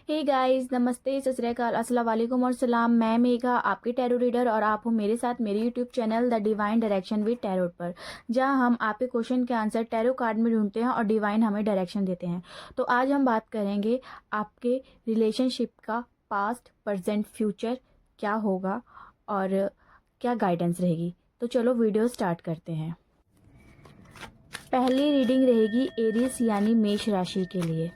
Hey guys, नमस्ते, सत श्री अकाल, अस्सलाम वालेकुम और सलाम। मैं मेघा, आपकी टैरो रीडर, और आप हो मेरे साथ मेरे YouTube channel the divine direction with tarot पर, जहां हम आपके क्वेश्चन के आंसर टैरो कार्ड में ढूंढते हैं और डिवाइन हमें डायरेक्शन देते हैं। तो आज हम बात करेंगे आपके रिलेशनशिप का पास्ट, प्रेजेंट, फ्यूचर क्या होगा और क्या गाइडेंस रहेगी। तो चलो वीडियो स्टार्ट करते हैं। पहली रीडिंग रहेगी एरिस यानी मेष राशि के लिए।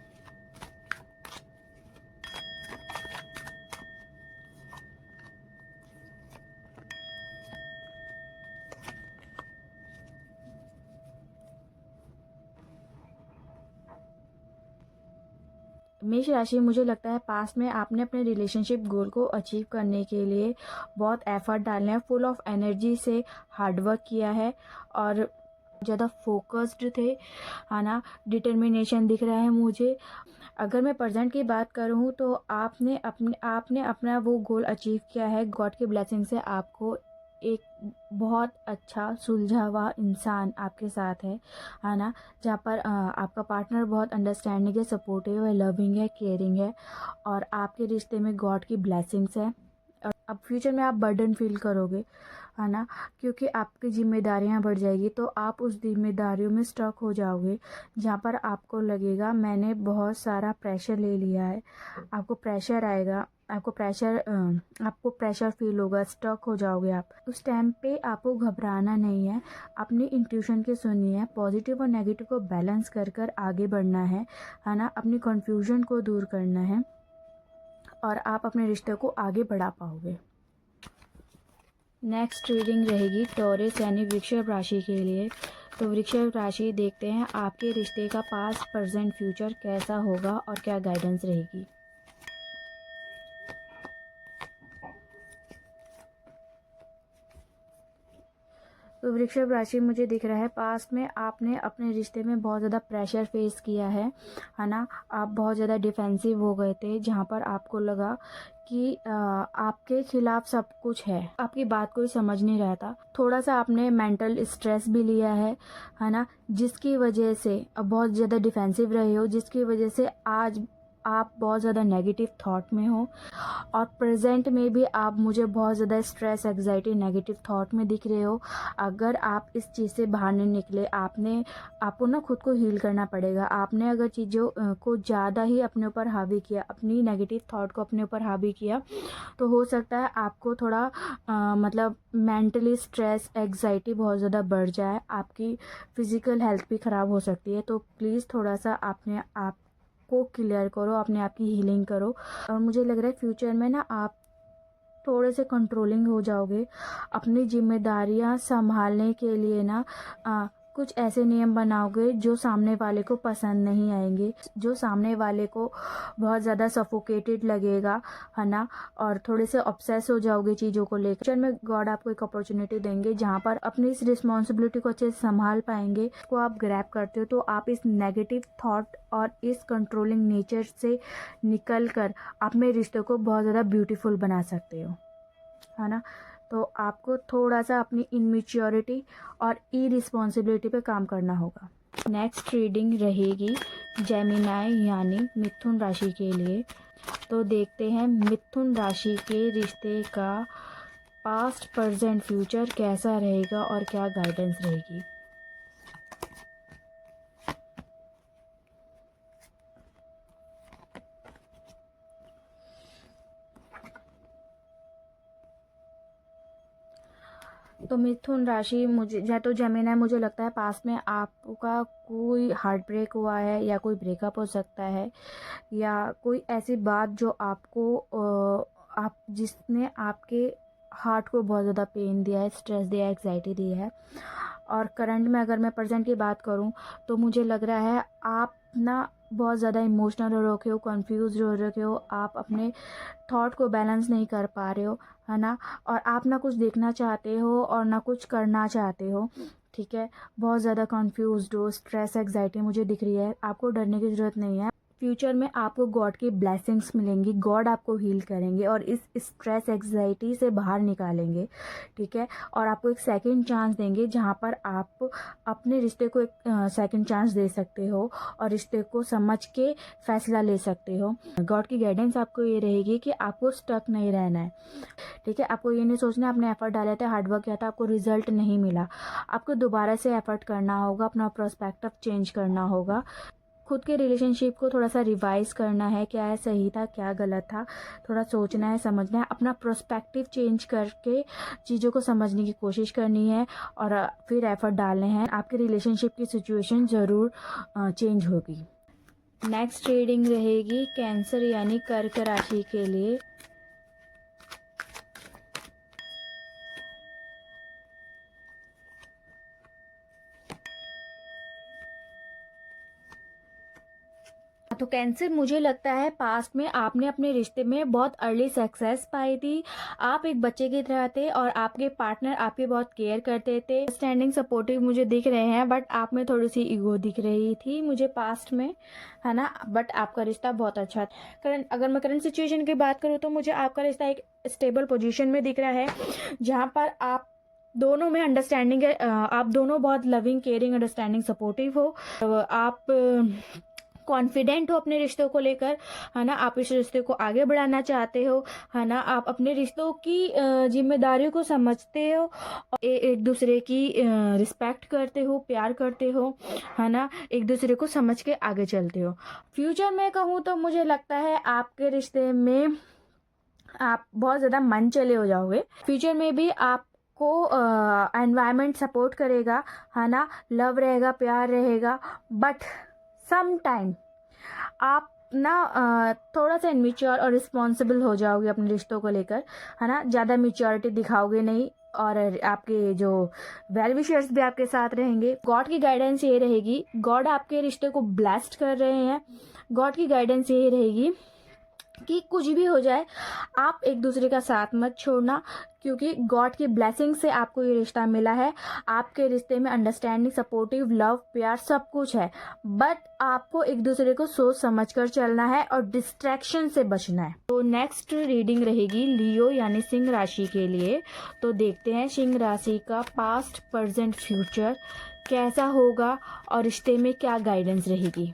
मेष राशि, मुझे लगता है पास्ट में आपने अपने रिलेशनशिप गोल को अचीव करने के लिए बहुत एफर्ट डाले हैं, फुल ऑफ एनर्जी से हार्डवर्क किया है और ज़्यादा फोकस्ड थे, है ना। डिटर्मिनेशन दिख रहा है मुझे। अगर मैं प्रेजेंट की बात करूँ तो आपने अपना वो गोल अचीव किया है। गॉड की ब्लेसिंग से आपको एक बहुत अच्छा सुलझा हुआ इंसान आपके साथ है ना, जहाँ पर आपका पार्टनर बहुत अंडरस्टैंडिंग है, सपोर्टिव है, लविंग है, केयरिंग है और आपके रिश्ते में गॉड की ब्लेसिंग्स है। और अब फ्यूचर में आप बर्डन फील करोगे, है ना, क्योंकि आपकी जिम्मेदारियां बढ़ जाएगी, तो आप उस जिम्मेदारियों में स्टक हो जाओगे, जहाँ पर आपको लगेगा मैंने बहुत सारा प्रेशर ले लिया है। आपको प्रेशर आएगा, आपको प्रेशर फील होगा, स्टक हो जाओगे आप। उस टाइम पे आपको घबराना नहीं है, अपनी इंट्यूशन की सुननी है, पॉजिटिव और नेगेटिव को बैलेंस कर कर आगे बढ़ना है ना, अपनी कन्फ्यूजन को दूर करना है और आप अपने रिश्ते को आगे बढ़ा पाओगे। नेक्स्ट रीडिंग रहेगी टॉरस यानी वृषभ राशि के लिए। तो वृषभ राशि, देखते हैं आपके रिश्ते का पास्ट, प्रेजेंट, फ्यूचर कैसा होगा और क्या गाइडेंस रहेगी। तो वृषभ राशि, मुझे दिख रहा है पास्ट में आपने अपने रिश्ते में बहुत ज़्यादा प्रेशर फेस किया है ना। आप बहुत ज़्यादा डिफेंसिव हो गए थे, जहाँ पर आपको लगा कि आपके खिलाफ सब कुछ है, आपकी बात कोई समझ नहीं रहा था। थोड़ा सा आपने मेंटल स्ट्रेस भी लिया है ना, जिसकी वजह से अब बहुत ज़्यादा डिफेंसिव रहे हो, जिसकी वजह से आज आप बहुत ज़्यादा नेगेटिव थॉट में हो। और प्रेजेंट में भी आप मुझे बहुत ज़्यादा स्ट्रेस, एग्जाइटी, नेगेटिव थॉट में दिख रहे हो। अगर आप इस चीज़ से बाहर नहीं निकले, आपको ना खुद को हील करना पड़ेगा। आपने अगर चीज़ों को ज़्यादा ही अपने ऊपर हावी किया, अपनी नेगेटिव थॉट को अपने ऊपर हावी किया, तो हो सकता है आपको थोड़ा मतलब मेंटली स्ट्रेस, एग्जाइटी बहुत ज़्यादा बढ़ जाए, आपकी फिज़िकल हेल्थ भी ख़राब हो सकती है। तो प्लीज़ थोड़ा सा अपने आप को क्लियर करो, अपने आप की हीलिंग करो। और मुझे लग रहा है फ्यूचर में ना आप थोड़े से कंट्रोलिंग हो जाओगे। अपनी जिम्मेदारियां संभालने के लिए ना कुछ ऐसे नियम बनाओगे जो सामने वाले को पसंद नहीं आएंगे, जो सामने वाले को बहुत ज़्यादा सफोकेटेड लगेगा, है ना। और थोड़े से ऑब्सेस हो जाओगे चीज़ों को लेकर। फ्यूचर में गॉड आपको एक अपॉर्चुनिटी देंगे जहाँ पर अपनी इस रिस्पॉन्सिबिलिटी को अच्छे से संभाल पाएंगे। को आप ग्रैब करते हो तो आप इस नेगेटिव थॉट और इस कंट्रोलिंग नेचर से निकल कर अपने रिश्ते को बहुत ज़्यादा ब्यूटीफुल बना सकते हो, है ना। तो आपको थोड़ा सा अपनी इनमेच्योरिटी और इरिस्पॉन्सिबिलिटी पे काम करना होगा। नेक्स्ट रीडिंग रहेगी जेमिनाई यानी मिथुन राशि के लिए। तो देखते हैं मिथुन राशि के रिश्ते का पास्ट, प्रेजेंट, फ्यूचर कैसा रहेगा और क्या गाइडेंस रहेगी। तो मिथुन राशि, मुझे या तो जेमिनी, मुझे लगता है पास्ट में आपका कोई हार्ट ब्रेक हुआ है या कोई ब्रेकअप हो सकता है, या कोई ऐसी बात जो आपको आप जिसने आपके हार्ट को बहुत ज़्यादा पेन दिया है, स्ट्रेस दिया है, एग्जाइटी दी है। और करंट में अगर मैं प्रेजेंट की बात करूं तो मुझे लग रहा है आप ना बहुत ज़्यादा इमोशनल हो रखे हो, कंफ्यूज हो रखे हो, आप अपने थॉट को बैलेंस नहीं कर पा रहे हो, है ना। और आप ना कुछ देखना चाहते हो और ना कुछ करना चाहते हो, ठीक है। बहुत ज़्यादा कंफ्यूज्ड हो, स्ट्रेस, एग्जाइटी मुझे दिख रही है। आपको डरने की ज़रूरत नहीं है। फ्यूचर में आपको गॉड की ब्लेसिंग्स मिलेंगी, गॉड आपको हील करेंगे और इस स्ट्रेस एग्जाइटी से बाहर निकालेंगे, ठीक है। और आपको एक सेकंड चांस देंगे जहाँ पर आप अपने रिश्ते को एक सेकंड चांस दे सकते हो और रिश्ते को समझ के फैसला ले सकते हो। गॉड की गाइडेंस आपको ये रहेगी कि आपको स्टक नहीं रहना है, ठीक है। आपको ये नहीं सोचना आपने एफर्ट डाले थे, हार्डवर्क किया था, आपको रिजल्ट नहीं मिला, आपको दोबारा से एफर्ट करना होगा, अपना पर्सपेक्टिव चेंज करना होगा, खुद के रिलेशनशिप को थोड़ा सा रिवाइज करना है, क्या है सही था क्या गलत था, थोड़ा सोचना है, समझना है, अपना पर्सपेक्टिव चेंज करके चीज़ों को समझने की कोशिश करनी है और फिर एफर्ट डालने हैं। आपके रिलेशनशिप की सिचुएशन ज़रूर चेंज होगी। नेक्स्ट रीडिंग रहेगी कैंसर यानी कर्क राशि के लिए। तो कैंसर, मुझे लगता है पास्ट में आपने अपने रिश्ते में बहुत अर्ली सक्सेस पाई थी। आप एक बच्चे की तरह थे और आपके पार्टनर आपकी बहुत केयर करते थे, स्टैंडिंग सपोर्टिव मुझे दिख रहे हैं, बट आप में थोड़ी सी ईगो दिख रही थी मुझे पास्ट में, है ना। बट आपका रिश्ता बहुत अच्छा था। अगर मैं करंट सिचुएशन की बात करूँ तो मुझे आपका रिश्ता एक स्टेबल पोजिशन में दिख रहा है जहाँ पर आप दोनों में अंडरस्टैंडिंग है। आप दोनों बहुत लविंग, केयरिंग, अंडरस्टैंडिंग, सपोर्टिव हो। आप कॉन्फिडेंट हो अपने रिश्तों को लेकर, है ना। आप इस रिश्ते को आगे बढ़ाना चाहते हो, है ना। आप अपने रिश्तों की जिम्मेदारियों को समझते हो, एक दूसरे की रिस्पेक्ट करते हो, प्यार करते हो, है ना। एक दूसरे को समझ के आगे चलते हो। फ्यूचर में कहूँ तो मुझे लगता है आपके रिश्ते में आप बहुत ज़्यादा मन चले हो जाओगे। फ्यूचर में भी आपको एनवायरनमेंट सपोर्ट करेगा, है ना, लव रहेगा, प्यार रहेगा, बट सम टाइम आप ना थोड़ा सा इनमेच्योर और रिस्पॉन्सिबल हो जाओगे अपने रिश्तों को लेकर, है ना। ज़्यादा मेच्योरिटी दिखाओगे नहीं और आपके जो वेल विशर्स भी आपके साथ रहेंगे। गॉड की गाइडेंस ये रहेगी, गॉड आपके रिश्ते को ब्लेस्ड कर रहे हैं। गॉड की गाइडेंस ये रहेगी कि कुछ भी हो जाए आप एक दूसरे का साथ मत छोड़ना, क्योंकि गॉड की ब्लेसिंग से आपको ये रिश्ता मिला है। आपके रिश्ते में अंडरस्टैंडिंग, सपोर्टिव, लव, प्यार सब कुछ है, बट आपको एक दूसरे को सोच समझ कर चलना है और डिस्ट्रैक्शन से बचना है। तो नेक्स्ट रीडिंग रहेगी लियो यानी सिंह राशि के लिए। तो देखते हैं सिंह राशि का पास्ट, प्रेजेंट, फ्यूचर कैसा होगा और रिश्ते में क्या गाइडेंस रहेगी।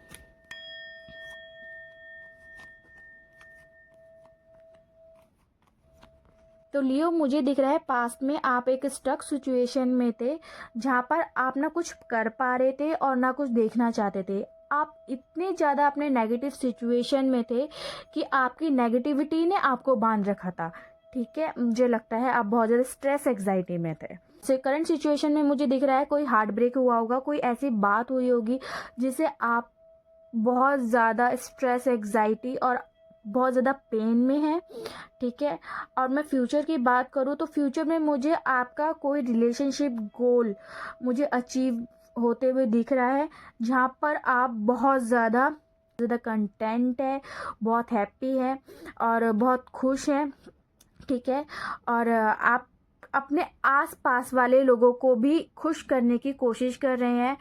तो लियो, मुझे दिख रहा है पास्ट में आप एक स्टक सिचुएशन में थे जहाँ पर आप ना कुछ कर पा रहे थे और ना कुछ देखना चाहते थे। आप इतने ज़्यादा अपने नेगेटिव सिचुएशन में थे कि आपकी नेगेटिविटी ने आपको बांध रखा था, ठीक है। मुझे लगता है आप बहुत ज़्यादा स्ट्रेस एग्जाइटी में थे। करंट सिचुएशन में मुझे दिख रहा है कोई हार्ट ब्रेक हुआ होगा, कोई ऐसी बात हुई होगी जिसे आप बहुत ज़्यादा स्ट्रेस, एग्जाइटी और बहुत ज़्यादा पेन में है, ठीक है। और मैं फ्यूचर की बात करूँ तो फ्यूचर में मुझे आपका कोई रिलेशनशिप मुझे अचीव होते हुए दिख रहा है जहाँ पर आप बहुत ज़्यादा कंटेंट है, बहुत हैप्पी है और बहुत खुश हैं, ठीक है। और आप अपने आस-पास वाले लोगों को भी खुश करने की कोशिश कर रहे हैं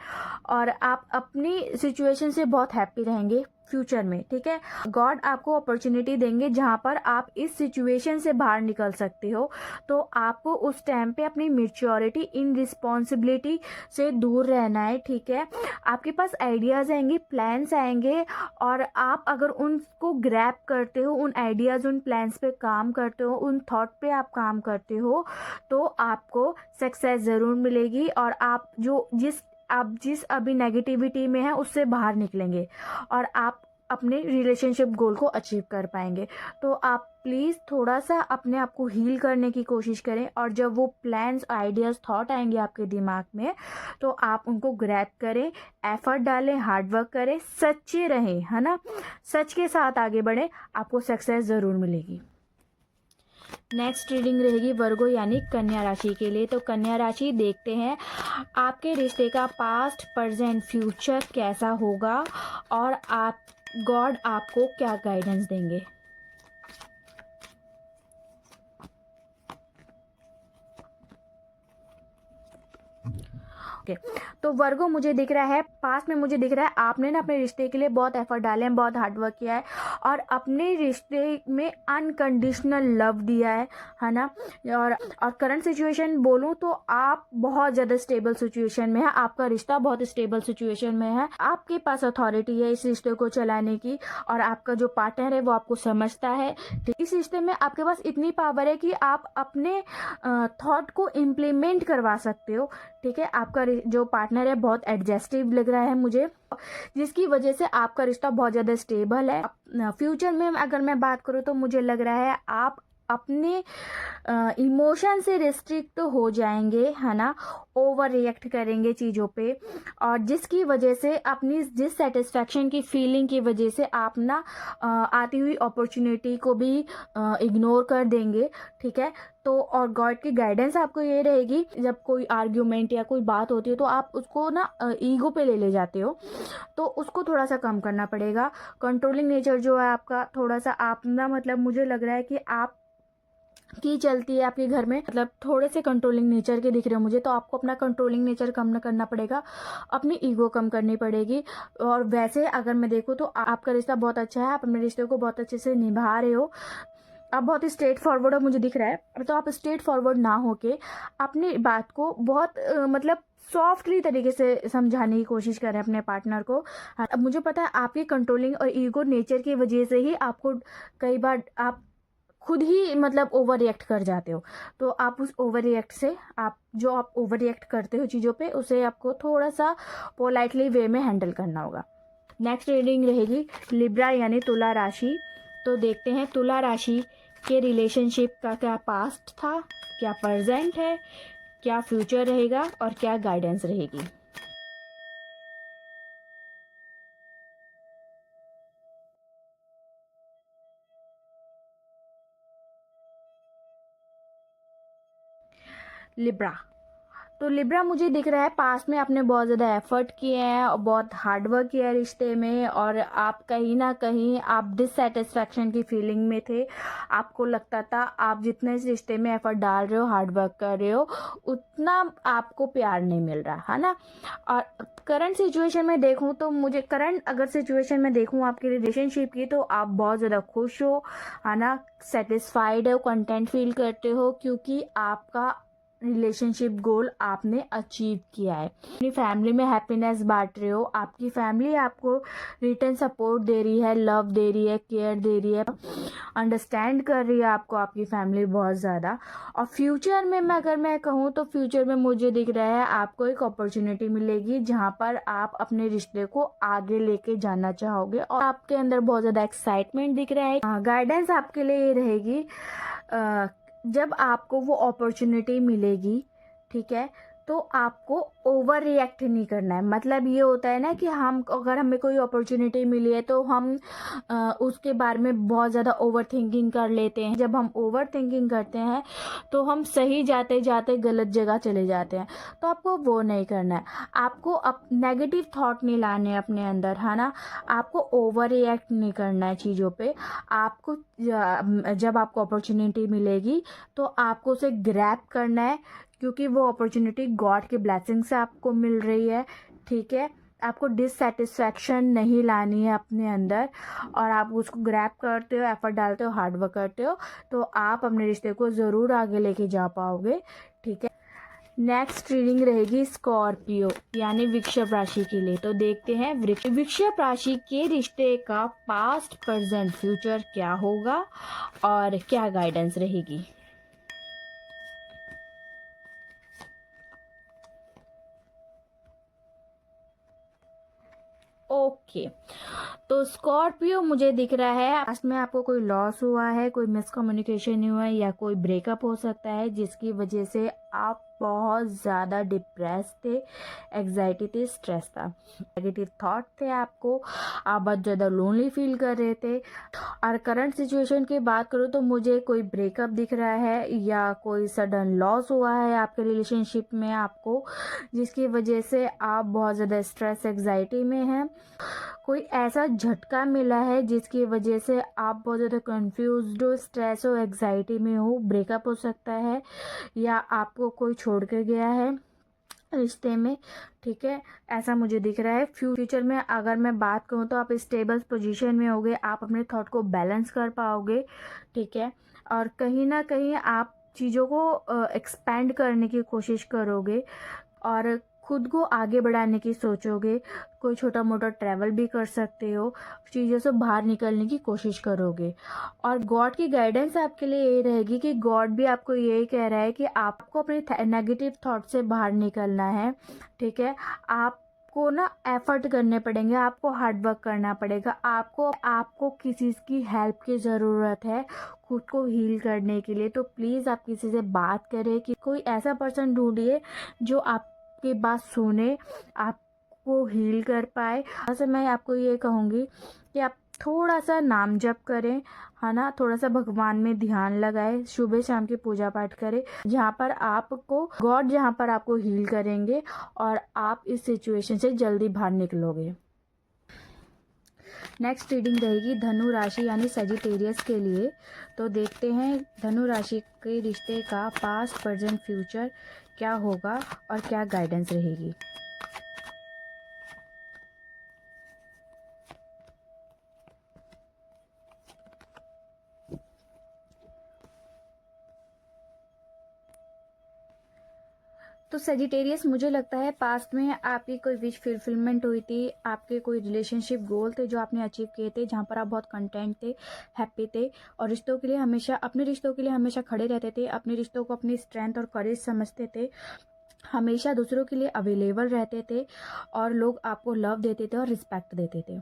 और आप अपनी सिचुएशन से बहुत हैप्पी रहेंगे फ्यूचर में, ठीक है। गॉड आपको अपॉर्चुनिटी देंगे जहाँ पर आप इस सिचुएशन से बाहर निकल सकते हो। तो आपको उस टाइम पे अपनी मैच्योरिटी, इन रिस्पॉन्सिबिलिटी से दूर रहना है, ठीक है। आपके पास आइडियाज़ आएंगे, प्लान्स आएंगे और आप अगर उनको ग्रैब करते हो, उन आइडियाज़, उन प्लान्स पे काम करते हो, उन थॉट पे आप काम करते हो, तो आपको सक्सेस ज़रूर मिलेगी और आप जिस अभी नेगेटिविटी में है उससे बाहर निकलेंगे और आप अपने रिलेशनशिप गोल को अचीव कर पाएंगे। तो आप प्लीज़ थोड़ा सा अपने आप को हील करने की कोशिश करें और जब वो प्लान्स, आइडियाज़, थॉट आएंगे आपके दिमाग में तो आप उनको ग्रैब करें, एफर्ट डालें, हार्डवर्क करें, सच्चे रहें, है ना। सच के साथ आगे बढ़ें, आपको सक्सेस ज़रूर मिलेगी। नेक्स्ट रीडिंग रहेगी वर्गो यानी कन्या राशि के लिए। तो कन्या राशि, देखते हैं आपके रिश्ते का पास्ट, प्रेजेंट, फ्यूचर कैसा होगा और गॉड आपको क्या गाइडेंस देंगे। ओके, तो वर्गो मुझे दिख रहा है पास में, मुझे दिख रहा है आपने ना अपने रिश्ते के लिए बहुत एफर्ट डाले हैं, बहुत हार्डवर्क किया है और अपने रिश्ते में अनकंडीशनल लव दिया है ना। और करंट सिचुएशन बोलूँ तो आप बहुत ज़्यादा स्टेबल सिचुएशन में है, आपका रिश्ता बहुत स्टेबल सिचुएशन में है, आपके पास अथॉरिटी है इस रिश्ते को चलाने की और आपका जो पार्टनर है वो आपको समझता है। इस रिश्ते में आपके पास इतनी पावर है कि आप अपने थॉट को इम्प्लीमेंट करवा सकते हो। ठीक है, आपका जो पार्टनर है बहुत एडजस्टिव लग रहा है मुझे, जिसकी वजह से आपका रिश्ता बहुत ज़्यादा स्टेबल है। फ्यूचर में अगर मैं बात करूँ तो मुझे लग रहा है आप अपने इमोशन से रिस्ट्रिक्ट हो जाएंगे, है ना, ओवर रिएक्ट करेंगे चीज़ों पे और जिसकी वजह से अपनी डिससेटिस्फैक्शन की फीलिंग की वजह से आप ना आती हुई अपॉर्चुनिटी को भी इग्नोर कर देंगे। ठीक है, तो और गॉड की गाइडेंस आपको ये रहेगी, जब कोई आर्ग्यूमेंट या कोई बात होती है तो आप उसको ना ईगो पे ले जाते हो, तो उसको थोड़ा सा कम करना पड़ेगा। कंट्रोलिंग नेचर जो है आपका थोड़ा सा, आप ना मतलब मुझे लग रहा है कि आप की चलती है आपके घर में, मतलब थोड़े से कंट्रोलिंग नेचर के दिख रहे हो मुझे, तो आपको अपना कंट्रोलिंग नेचर कम न करना पड़ेगा, अपनी ईगो कम करनी पड़ेगी। और वैसे अगर मैं देखूँ तो आपका रिश्ता बहुत अच्छा है, आप अपने रिश्ते को बहुत अच्छे से निभा रहे हो, आप बहुत ही स्ट्रेट फॉरवर्ड हो मुझे दिख रहा है। तो आप स्ट्रेट फॉरवर्ड ना होके अपनी बात को बहुत मतलब सॉफ्टली तरीके से समझाने की कोशिश करें अपने पार्टनर को। अब मुझे पता है आपकी कंट्रोलिंग और ईगो नेचर की वजह से ही आपको कई बार आप खुद ही मतलब ओवर रिएक्ट कर जाते हो, तो आप उस ओवर रिएक्ट से आप ओवर रिएक्ट करते हो चीज़ों पे, उसे आपको थोड़ा सा पोलाइटली वे में हैंडल करना होगा। नेक्स्ट रीडिंग रहेगी लिब्रा यानी तुला राशि। तो देखते हैं तुला राशि के रिलेशनशिप का क्या पास्ट था, क्या प्रेजेंट है, क्या फ्यूचर रहेगा और क्या गाइडेंस रहेगी। लिब्रा, तो लिब्रा मुझे दिख रहा है पास में आपने बहुत ज़्यादा एफर्ट किए हैं और बहुत हार्डवर्क किया है रिश्ते में, और आप कहीं ना कहीं आप डिससेटिस्फैक्शन की फीलिंग में थे। आपको लगता था आप जितने इस रिश्ते में एफर्ट डाल रहे हो, हार्डवर्क कर रहे हो, उतना आपको प्यार नहीं मिल रहा, है ना। और करंट सिचुएशन में देखूं तो मुझे अगर सिचुएशन में देखूं आपकी रिलेशनशिप की, तो आप बहुत ज़्यादा खुश हो, है ना, सेटिस्फाइड हो, कंटेंट फील करते हो, क्योंकि आपका रिलेशनशिप गोल आपने अचीव किया है। अपनी फैमिली में हैप्पीनेस बांट रहे हो, आपकी फैमिली आपको रिटर्न सपोर्ट दे रही है, लव दे रही है, केयर दे रही है, अंडरस्टैंड कर रही है आपको आपकी फैमिली बहुत ज़्यादा। और फ्यूचर में अगर मैं कहूँ तो फ्यूचर में मुझे दिख रहा है आपको एक अपॉर्चुनिटी मिलेगी जहाँ पर आप अपने रिश्ते को आगे लेके जाना चाहोगे और आपके अंदर बहुत ज़्यादा एक्साइटमेंट दिख रहा है। गाइडेंस आपके लिए ये रहेगी, जब आपको वो अपॉर्चुनिटी मिलेगी, ठीक है, तो आपको ओवर रिएक्ट नहीं करना है। मतलब ये होता है ना कि अगर हमें कोई अपॉर्चुनिटी मिली है तो हम उसके बारे में बहुत ज़्यादा ओवर थिंकिंग कर लेते हैं। जब हम ओवर थिंकिंग करते हैं तो हम सही जाते जाते गलत जगह चले जाते हैं, तो आपको वो नहीं करना है। आपको नेगेटिव थॉट नहीं लाने अपने अंदर, है ना। आपको ओवर रिएक्ट नहीं करना है चीज़ों पे। आपको जब आपको अपॉर्चुनिटी मिलेगी तो आपको उसे ग्रैब करना है, क्योंकि वो अपॉर्चुनिटी गॉड की ब्लेसिंग से आपको मिल रही है। ठीक है, आपको डिससेटिस्फैक्शन नहीं लानी है अपने अंदर, और आप उसको ग्रैब करते हो, एफर्ट डालते हो, हार्डवर्क करते हो, तो आप अपने रिश्ते को ज़रूर आगे लेके जा पाओगे। ठीक है, नेक्स्ट रीडिंग रहेगी स्कॉर्पियो यानी वृषभ राशि के लिए। तो देखते हैं वृषभ राशि के रिश्ते का पास्ट, प्रेजेंट, फ्यूचर क्या होगा और क्या गाइडेंस रहेगी। ओके, तो स्कॉर्पियो मुझे दिख रहा है पास्ट में आपको कोई लॉस हुआ है, कोई मिसकम्युनिकेशन हुआ है या कोई ब्रेकअप हो सकता है, जिसकी वजह से आप बहुत ज़्यादा डिप्रेस थे, एग्जाइटी थी, स्ट्रेस था, नेगेटिव थॉट थे आपको, आप बहुत ज़्यादा लोनली फील कर रहे थे। और करंट सिचुएशन की बात करूँ तो मुझे कोई ब्रेकअप दिख रहा है या कोई सडन लॉस हुआ है आपके रिलेशनशिप में आपको, जिसकी वजह से आप बहुत ज़्यादा स्ट्रेस, एग्जाइटी में हैं। कोई ऐसा झटका मिला है जिसकी वजह से आप बहुत ज़्यादा कंफ्यूज्ड हो, स्ट्रेस हो, एग्जाइटी में हो, ब्रेकअप हो सकता है या आपको कोई छोड़ के गया है, रिश्ते में, ठीक है, ऐसा मुझे दिख रहा है। फ्यूचर में अगर मैं बात करूँ तो आप स्टेबल पोजीशन में होगे, आप अपने थॉट को बैलेंस कर पाओगे, ठीक है, और कहीं ना कहीं आप चीज़ों को एक्सपेंड करने की कोशिश करोगे और खुद को आगे बढ़ाने की सोचोगे। कोई छोटा मोटा ट्रैवल भी कर सकते हो, चीज़ों से बाहर निकलने की कोशिश करोगे। और गॉड की गाइडेंस आपके लिए यही रहेगी कि गॉड भी आपको यही कह रहा है कि आपको अपने नेगेटिव थॉट से बाहर निकलना है, ठीक है। आपको ना एफर्ट करने पड़ेंगे, आपको हार्ड वर्क करना पड़ेगा, आपको आपको किसी की हेल्प की ज़रूरत है खुद को हील करने के लिए। तो प्लीज़ आप किसी से बात करें, कि कोई ऐसा पर्सन ढूंढिए जो आपकी बात सुने, आपको हील कर पाए। ऐसे मैं आपको ये कहूँगी कि आप थोड़ा सा नाम जप करें, है ना, थोड़ा सा भगवान में ध्यान लगाए, सुबह शाम की पूजा पाठ करें, जहाँ पर आपको गॉड जहाँ पर आपको हील करेंगे और आप इस सिचुएशन से जल्दी बाहर निकलोगे। नेक्स्ट रीडिंग रहेगी धनु राशि यानी सेजिटेरियस के लिए। तो देखते हैं धनु राशि के रिश्ते का पास्ट प्रेजेंट फ्यूचर क्या होगा और क्या गाइडेंस रहेगी। तो सेजिटेरियस, मुझे लगता है पास्ट में आपकी कोई विश फुलफिलमेंट हुई थी, आपके कोई रिलेशनशिप गोल थे जो आपने अचीव किए थे, जहाँ पर आप बहुत कंटेंट थे, हैप्पी थे और रिश्तों के लिए हमेशा, अपने रिश्तों के लिए हमेशा खड़े रहते थे, अपने रिश्तों को अपनी स्ट्रेंथ और करेज समझते थे, हमेशा दूसरों के लिए अवेलेबल रहते थे और लोग आपको लव देते थे और रिस्पेक्ट देते थे।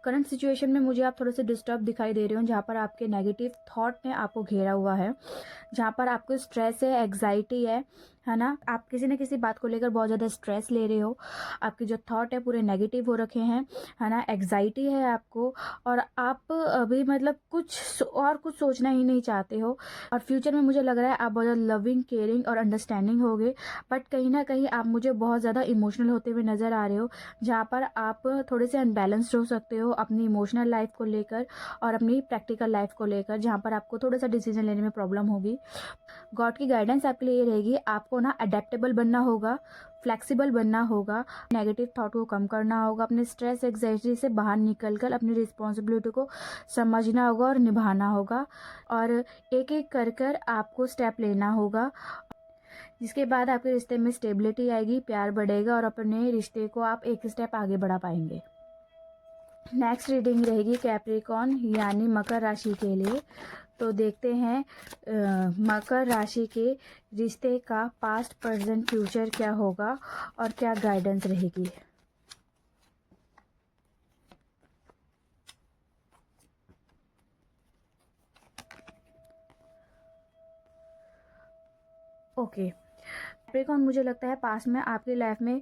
करंट सिचुएशन में मुझे आप थोड़े से डिस्टर्ब दिखाई दे रहे हो, जहाँ पर आपके नेगेटिव थॉट ने आपको घेरा हुआ है, जहाँ पर आपको स्ट्रेस है, एग्जाइटी है ना, आप किसी न किसी बात को लेकर बहुत ज़्यादा स्ट्रेस ले रहे हो, आपके जो थॉट है पूरे नेगेटिव हो रखे हैं, है ना, एग्जाइटी है आपको, और आप अभी मतलब कुछ सोचना ही नहीं चाहते हो। और फ्यूचर में मुझे लग रहा है आप बहुत ज़्यादा लविंग, केयरिंग और अंडरस्टैंडिंग होगे, बट कहीं ना कहीं आप मुझे बहुत ज़्यादा इमोशनल होते हुए नज़र आ रहे हो, जहाँ पर आप थोड़े से अनबैलेंस्ड हो सकते हो अपनी इमोशनल लाइफ को लेकर और अपनी प्रैक्टिकल लाइफ को लेकर, जहाँ पर आपको थोड़ा सा डिसीजन लेने में प्रॉब्लम होगी। गॉड की गाइडेंस आपके लिए ये रहेगी, आपको ना अडेप्टेबल बनना होगा, फ्लेक्सिबल बनना होगा, नेगेटिव थॉट को कम करना होगा, अपने स्ट्रेस एग्जाइटी से बाहर निकलकर अपनी रिस्पॉन्सिबिलिटी को समझना होगा और निभाना होगा, और एक एक कर कर आपको स्टेप लेना होगा, जिसके बाद आपके रिश्ते में स्टेबिलिटी आएगी, प्यार बढ़ेगा और अपने रिश्ते को आप एक स्टेप आगे बढ़ा पाएंगे। नेक्स्ट रीडिंग रहेगी कैप्रिकॉन यानी मकर राशि के लिए। तो देखते हैं मकर राशि के रिश्ते का पास्ट प्रेजेंट फ्यूचर क्या होगा और क्या गाइडेंस रहेगी। ओके, कैप्रिकॉन, मुझे लगता है पास्ट में आपकी लाइफ में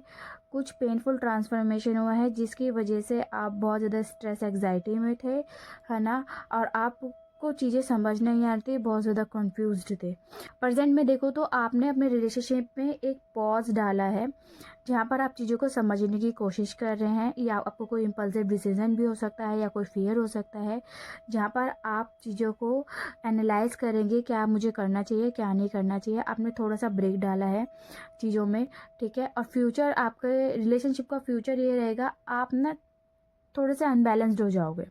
कुछ पेनफुल ट्रांसफॉर्मेशन हुआ है, जिसकी वजह से आप बहुत ज़्यादा स्ट्रेस एग्जाइटी में थे, है ना, और आपको चीज़ें समझ नहीं आती, बहुत ज़्यादा कंफ्यूज्ड थे। प्रेजेंट में देखो तो आपने अपने रिलेशनशिप में एक पॉज डाला है, जहाँ पर आप चीज़ों को समझने की कोशिश कर रहे हैं, या आपको कोई इम्पल्सिव डिसीजन भी हो सकता है या कोई फियर हो सकता है, जहाँ पर आप चीज़ों को एनालाइज करेंगे, क्या मुझे करना चाहिए, क्या नहीं करना चाहिए। आपने थोड़ा सा ब्रेक डाला है चीज़ों में, ठीक है। और फ्यूचर, आपके रिलेशनशिप का फ्यूचर ये रहेगा, आप ना थोड़े से अनबैलेंस्ड हो जाओगे,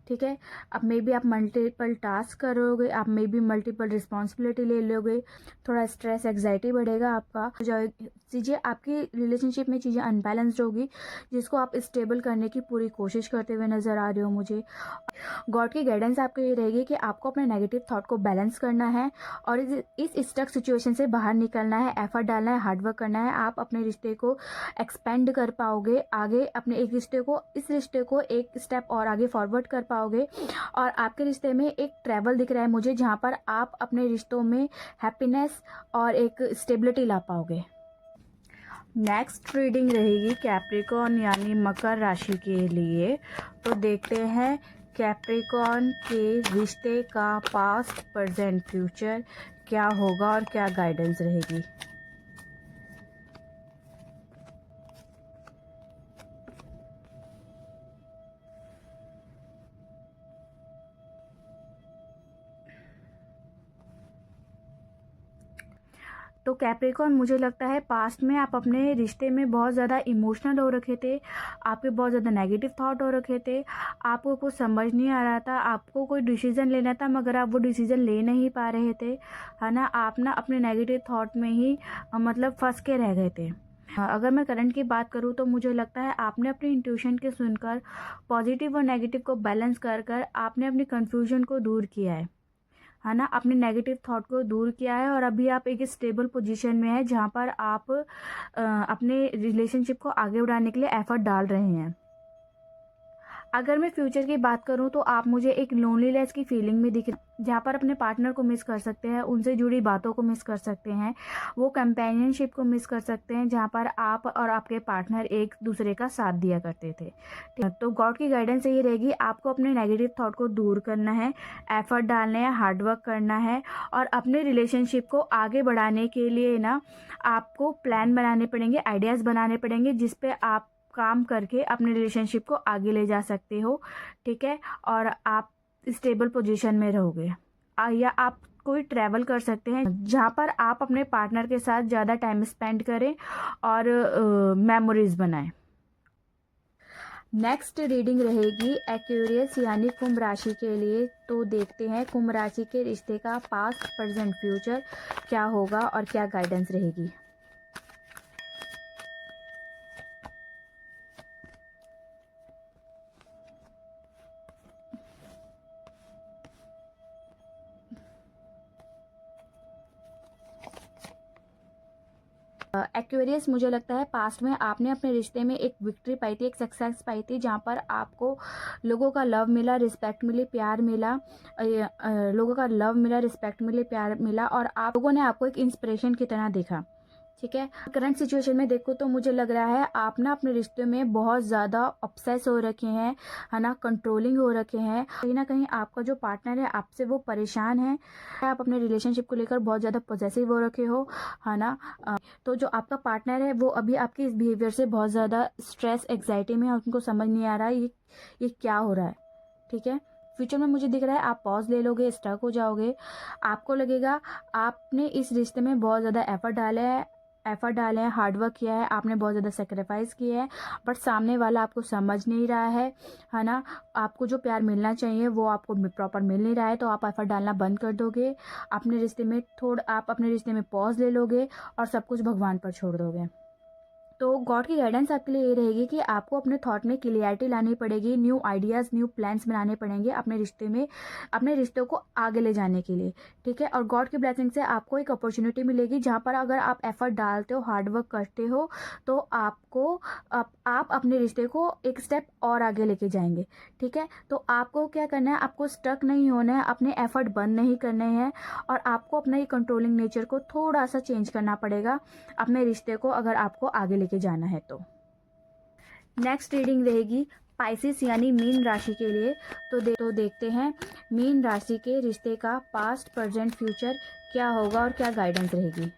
ठीक है। अब मे बी आप मल्टीपल टास्क करोगे, आप मे बी मल्टीपल रिस्पॉन्सिबिलिटी ले लोगे, थोड़ा स्ट्रेस एग्जाइटी बढ़ेगा आपका, जो चीज़ें आपकी रिलेशनशिप में चीज़ें अनबैलेंस्ड होगी, जिसको आप स्टेबल करने की पूरी कोशिश करते हुए नज़र आ रहे हो मुझे। गॉड की गाइडेंस आपको ये रहेगी कि आपको अपने नेगेटिव थॉट को बैलेंस करना है और इस स्टक सिचुएशन से बाहर निकलना है, एफर्ट डालना है, हार्डवर्क करना है। आप अपने रिश्ते को एक्सपेंड कर पाओगे आगे, अपने इस रिश्ते को एक स्टेप और आगे फॉरवर्ड कर पाओगे, और आपके रिश्ते में एक ट्रैवल दिख रहा है मुझे, जहाँ पर आप अपने रिश्तों में हैप्पीनेस और एक स्टेबिलिटी ला पाओगे। नेक्स्ट रीडिंग रहेगी कैप्रिकॉन यानी मकर राशि के लिए। तो देखते हैं कैप्रिकॉन के रिश्ते का पास्ट प्रेजेंट फ्यूचर क्या होगा और क्या गाइडेंस रहेगी। तो कैप्रिकॉर्न, मुझे लगता है पास्ट में आप अपने रिश्ते में बहुत ज़्यादा इमोशनल हो रखे थे, आपके बहुत ज़्यादा नेगेटिव थॉट हो रखे थे, आपको कुछ समझ नहीं आ रहा था, आपको कोई डिसीज़न लेना था मगर आप वो डिसीज़न ले नहीं पा रहे थे, है ना। आप ना अपने नेगेटिव थॉट में ही मतलब फंस के रह गए थे। अगर मैं करंट की बात करूँ तो मुझे लगता है आपने अपनी इंट्यूशन के सुनकर पॉजिटिव और नेगेटिव को बैलेंस कर कर आपने अपनी कन्फ्यूजन को दूर किया है ना, अपने नेगेटिव थॉट को दूर किया है और अभी आप एक स्टेबल पोजीशन में है जहाँ पर आप अपने रिलेशनशिप को आगे बढ़ाने के लिए एफर्ट डाल रहे हैं। अगर मैं फ्यूचर की बात करूं तो आप मुझे एक लोनलीनेस की फीलिंग में दिख, जहाँ पर अपने पार्टनर को मिस कर सकते हैं, उनसे जुड़ी बातों को मिस कर सकते हैं, वो कंपेनियनशिप को मिस कर सकते हैं जहाँ पर आप और आपके पार्टनर एक दूसरे का साथ दिया करते थे। तो गॉड की गाइडेंस ये रहेगी, आपको अपने नेगेटिव थॉट को दूर करना है, एफर्ट डालना है, हार्डवर्क करना है और अपने रिलेशनशिप को आगे बढ़ाने के लिए ना आपको प्लान बनाने पड़ेंगे, आइडियाज़ बनाने पड़ेंगे जिस पे आप काम करके अपने रिलेशनशिप को आगे ले जा सकते हो, ठीक है। और आप स्टेबल पोजीशन में रहोगे या आप कोई ट्रैवल कर सकते हैं जहाँ पर आप अपने पार्टनर के साथ ज़्यादा टाइम स्पेंड करें और मेमोरीज बनाएं। नेक्स्ट रीडिंग रहेगी एक्वेरियस यानी कुंभ राशि के लिए। तो देखते हैं कुंभ राशि के रिश्ते का पास्ट प्रेजेंट फ्यूचर क्या होगा और क्या गाइडेंस रहेगी। एक्वेरियस, मुझे लगता है पास्ट में आपने अपने रिश्ते में एक विक्ट्री पाई थी, एक सक्सेस पाई थी जहाँ पर आपको लोगों का लव मिला, रिस्पेक्ट मिली, प्यार मिला, लोगों का लव मिला, रिस्पेक्ट मिली, प्यार मिला और आप लोगों ने आपको एक इंस्पिरेशन की तरह देखा, ठीक है। करंट सिचुएशन में देखो तो मुझे लग रहा है आप ना अपने रिश्ते में बहुत ज़्यादा ऑब्सेस हो रखे हैं, है ना, कंट्रोलिंग हो रखे हैं। कहीं ना कहीं आपका जो पार्टनर है आपसे वो परेशान है, आप अपने रिलेशनशिप को लेकर बहुत ज़्यादा पॉजेसिव हो रखे हो, है ना। तो जो आपका पार्टनर है वो अभी आपके इस बिहेवियर से बहुत ज़्यादा स्ट्रेस एग्जाइटी में है, उनको समझ नहीं आ रहा है ये क्या हो रहा है, ठीक है। फ्यूचर में मुझे दिख रहा है आप पॉज ले लोगे, स्टक हो जाओगे, आपको लगेगा आपने इस रिश्ते में बहुत ज़्यादा एफर्ट डाले हैं, हार्डवर्क किया है, आपने बहुत ज़्यादा सेक्रीफाइस किया है, बट सामने वाला आपको समझ नहीं रहा है ना। आपको जो प्यार मिलना चाहिए वो आपको प्रॉपर मिल नहीं रहा है, तो आप एफर्ट डालना बंद कर दोगे, आप अपने रिश्ते में पॉज ले लोगे और सब कुछ भगवान पर छोड़ दोगे। तो गॉड की गाइडेंस आपके लिए ये रहेगी कि आपको अपने थॉट में क्लियरिटी लानी पड़ेगी, न्यू आइडियाज़, न्यू प्लान्स बनाने पड़ेंगे अपने रिश्ते में, अपने रिश्तों को आगे ले जाने के लिए, ठीक है। और गॉड की ब्लेसिंग से आपको एक अपॉर्चुनिटी मिलेगी जहाँ पर अगर आप एफर्ट डालते हो, हार्डवर्क करते हो तो आप अपने रिश्ते को एक स्टेप और आगे लेके जाएंगे, ठीक है। तो आपको क्या करना है, आपको स्टक नहीं होना है, अपने एफर्ट बंद नहीं करने हैं और आपको अपना ये कंट्रोलिंग नेचर को थोड़ा सा चेंज करना पड़ेगा अपने रिश्ते को अगर आपको आगे लेके जाना है तो। नेक्स्ट रीडिंग रहेगी पाइसेस यानी मीन राशि के लिए। तो देखते हैं मीन राशि के रिश्ते का पास्ट प्रेजेंट फ्यूचर क्या होगा और क्या गाइडेंस रहेगी।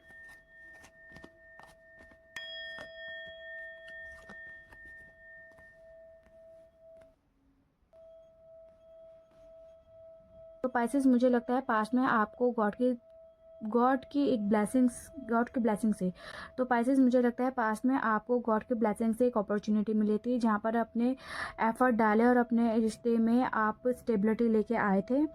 तो पाइसेस, मुझे लगता है पास्ट में आपको गॉड की ब्लेसिंग से, तो पाइसेस मुझे लगता है पास्ट में आपको गॉड की ब्लेसिंग से एक अपॉर्चुनिटी मिली थी जहाँ पर अपने एफर्ट डाले और अपने रिश्ते में आप स्टेबिलिटी लेके आए थे।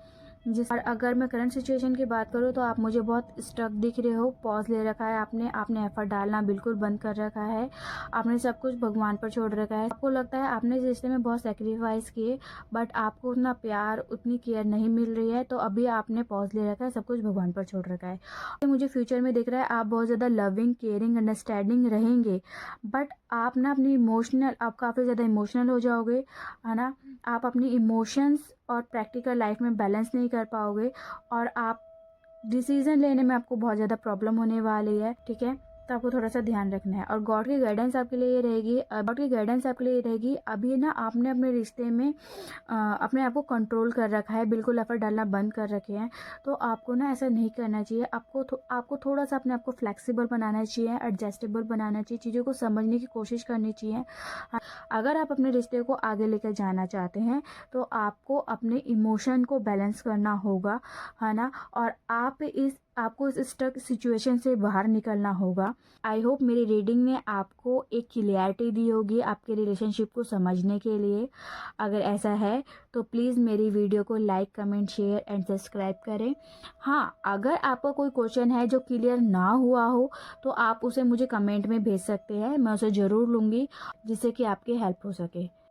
और अगर मैं करंट सिचुएशन की बात करूँ तो आप मुझे बहुत स्टक दिख रहे हो, पॉज ले रखा है आपने एफर्ट डालना बिल्कुल बंद कर रखा है, आपने सब कुछ भगवान पर छोड़ रखा है। आपको लगता है आपने इस रिश्ते में बहुत सेक्रीफाइस किए बट आपको उतना प्यार, उतनी केयर नहीं मिल रही है, तो अभी आपने पॉज ले रखा है, सब कुछ भगवान पर छोड़ रखा है। तो मुझे फ्यूचर में दिख रहा है आप बहुत ज़्यादा लविंग, केयरिंग, अंडरस्टैंडिंग रहेंगे, बट आप ना आप काफ़ी ज़्यादा इमोशनल हो जाओगे, है ना। आप अपनी इमोशंस और प्रैक्टिकल लाइफ में बैलेंस नहीं कर पाओगे और आप डिसीजन लेने में आपको बहुत ज़्यादा प्रॉब्लम होने वाली है, ठीक है। तो आपको थोड़ा सा ध्यान रखना है और गॉड की गाइडेंस आपके लिए ये रहेगी अभी ना आपने अपने रिश्ते में अपने आप को कंट्रोल कर रखा है, बिल्कुल एफर्ट डालना बंद कर रखे हैं, तो आपको ना ऐसा नहीं करना चाहिए। आपको थोड़ा सा अपने आप को फ्लेक्सिबल बनाना चाहिए, एडजस्टेबल बनाना चाहिए, चीज़ों को समझने की कोशिश करनी चाहिए। अगर आप अपने रिश्ते को आगे लेकर जाना चाहते हैं तो आपको अपने इमोशन को बैलेंस करना होगा, है ना। और आप इस आपको इस स्टक सिचुएशन से बाहर निकलना होगा। आई होप मेरी रीडिंग ने आपको एक क्लियरिटी दी होगी आपके रिलेशनशिप को समझने के लिए। अगर ऐसा है तो प्लीज़ मेरी वीडियो को like, comment, share and subscribe करें। हाँ, अगर आपका कोई क्वेश्चन है जो क्लियर ना हुआ हो तो आप उसे मुझे कमेंट में भेज सकते हैं, मैं उसे ज़रूर लूँगी जिससे कि आपकी हेल्प हो सके।